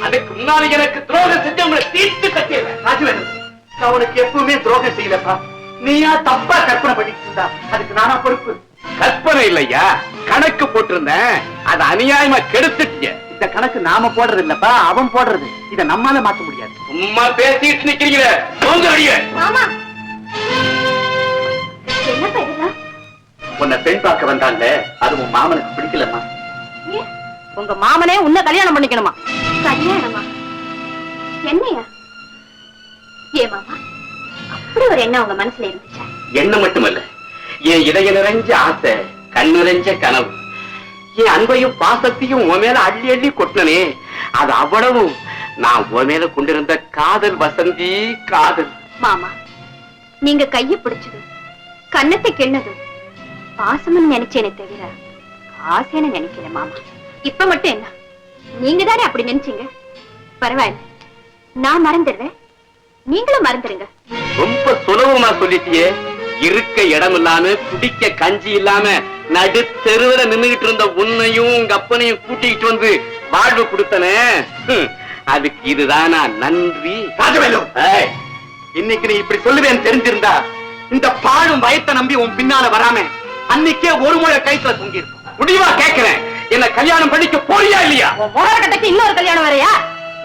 அதுக்கு முன்னாடி எனக்கு துரோகம் செஞ்சவங்களை தீர்த்து கட்டிடுறேன். ராஜவேலு, நான் உனக்கு எப்பவுமே துரோகம் செய்யலப்பா. நீயா தப்பா கற்பனை பண்ணிட்டு இருந்தா அதுக்கு நானா பொறுப்பு? கற்பனை இல்லையா, கணக்கு போட்டிருந்தேன். அது அநியாயமா கெடுத்துட்டீங்க. இந்த கணக்கு நாம போடுறது இல்லப்பா, அவன் போடுறது. இத நம்மால மாத்த முடியாது. சும்மா பேசிட்டு நிக்கிறீங்களே, உன்னை பெண் பார்க்க வந்தாங்க. அது உன் மாமனுக்கு பிடிக்கலம்மா. உங்க மாமனே உன்னை கல்யாணம் பண்ணிக்கணுமா? கல்யாணமா? என்னையா? ஏ மாமா, அப்படி ஒரு எண்ணம் உங்க மனசுல இருந்துச்சா? எண்ணம் மட்டுமல்ல, என் இதய நிறைஞ்ச ஆசை, கண் நிறைஞ்ச கனவு. என் அன்பையும் பாசத்தையும் உன் மேல அள்ளி அள்ளி கொட்டினே, அது அவ்வளவும் நான் உன் மேல கொண்டிருந்த காதல் வசந்தி, காதல். மாமா, நீங்க கைய பிடிச்சது, கண்ணத்தை கிண்ணது பாசம்னு நினைச்சேனே தவிர ஆசைன்னு நினைக்கல மாமா. இப்ப மட்டும் என்ன, நீங்க தானே அப்படி நினைச்சீங்க. பரவாயில்ல, நான் மறந்துடுறேன், நீங்களும் மறந்துருங்க. ரொம்ப சுலபமா சொல்லிட்டியே. இருக்க இடம் இல்லாம, குடிக்க கஞ்சி இல்லாம நடு தெருவுல நின்னுகிட்டு இருந்த உன்னையும் உங்க அப்பனையும் கூட்டிக்கிட்டு வந்து வாழ்வு கொடுத்தனே, அதுக்கு இதுதானா நன்றி? ராஜவேலு, இன்னைக்கு நீ இப்படி சொல்லுவேன்னு தெரிஞ்சிருந்தா இந்த பாழும் வயத்தை நம்பி உன் பின்னால வராம அன்னைக்கே ஒரு முறை கைத்துல தொங்கி இருக்கும். முடிவா கேட்கிறேன், என்ன கல்யாணம் பண்ணிக்க போறியா இல்லையா? கட்டைக்கு இன்னொரு கல்யாணம் வேறையா?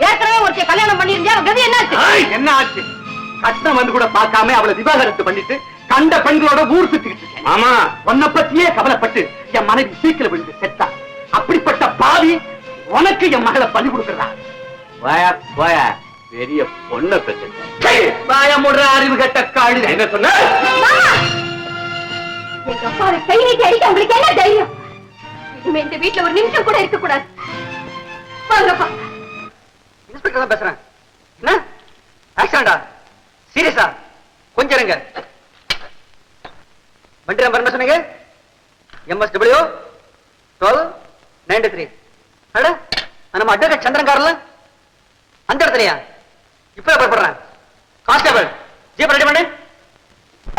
ஏற்கனவே ஒரு கல்யாணம் பண்ணிருந்தா கதி என்ன ஆச்சு? என்ன ஆச்சு? கஷ்டம் வந்து கூட பார்க்காம அவளை விவாகரத்து பண்ணிட்டு கண்ட பெண்களோட ஊர் சுத்திக்கிட்டு இருக்கேன். ஆமா, உன்னை பத்தியே கவலைப்பட்டு என் மனைவி சீக்கிர விழுந்து செத்தா. அப்படிப்பட்ட பாவி உனக்கு என் மகளை பலி கொடுக்கிறா. பெரிய பொண்ணை பெற்று வாயமுடுற அறிவு கட்ட காடு. என்ன சொன்ன? எங்க அப்பாவை கை நீட்டி அடிக்க உங்களுக்கு என்ன தைரியம்? இனிமே இந்த வீட்டுல ஒரு நிமிஷம் கூட இருக்க கூடாது. வாங்கப்பா. இன்ஸ்பெக்டர் தான் பேசுறேன். என்ன ஆக்சிடென்டா? சீரியஸா? கொஞ்சம் இருங்க. வண்டி நம்பர் என்ன சொன்னீங்க? MSW 1293. அட, நம்ம அட்வொகேட் சந்திரன் கார்ல அந்த இடத்துலயா? இப்ப புறப்படுறேன். கான்ஸ்டபிள் ஜீப் ரெடி பண்ணு.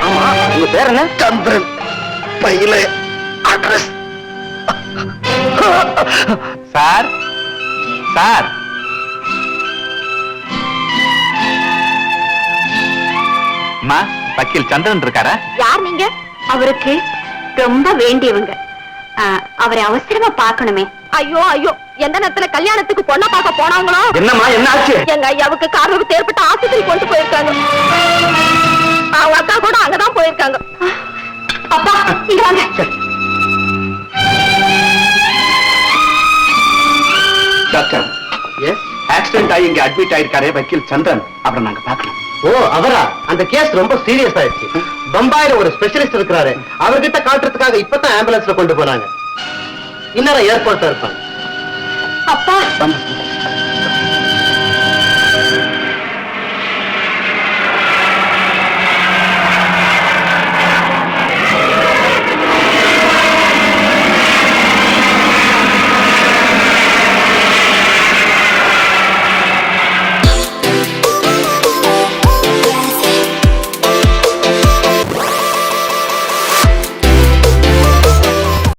ஆமா, உங்க பேர் என்ன? சந்திரன். பையில அட்ரஸ். சார் சார், அம்மா, வக்கீல் சந்திரன் இருக்காரா? யார் நீங்க? அவருக்கு ரொம்ப வேண்டியவங்க. அவரை அவசரமா பார்க்கணுமே. ஐயோ ஐயோ, எந்த நேரத்துல கல்யாணத்துக்கு பொண்ணை பார்க்க போனாங்களோ? என்னம்மா, என்ன ஆச்சு? எங்க ஐயாவுக்கு காரணம் ஏற்பட்ட ஆஸ்பத்திரி கொண்டு போயிருக்காங்க. அவங்க அக்கா கூட அங்கதான் போயிருக்காங்க. அப்பா, இங்க வாங்க. டாக்டர், எஸ், ஆக்சிடென்ட் ஆகி இங்க அட்மிட் ஆயிருக்காரே வக்கீல் சந்திரன், அப்புறம் நாங்க பார்க்கணும். ஓ, அவரா? அந்த கேஸ் ரொம்ப சீரியஸ் ஆயிடுச்சு. பம்பாயில ஒரு ஸ்பெஷலிஸ்ட் இருக்கிறாரு, அவர்கிட்ட காட்டுறதுக்காக இப்பதான் ஆம்புலன்ஸ்ல கொண்டு போறாங்க. இன்னும் ஏற்பாடு இருப்பாங்க. அப்பா,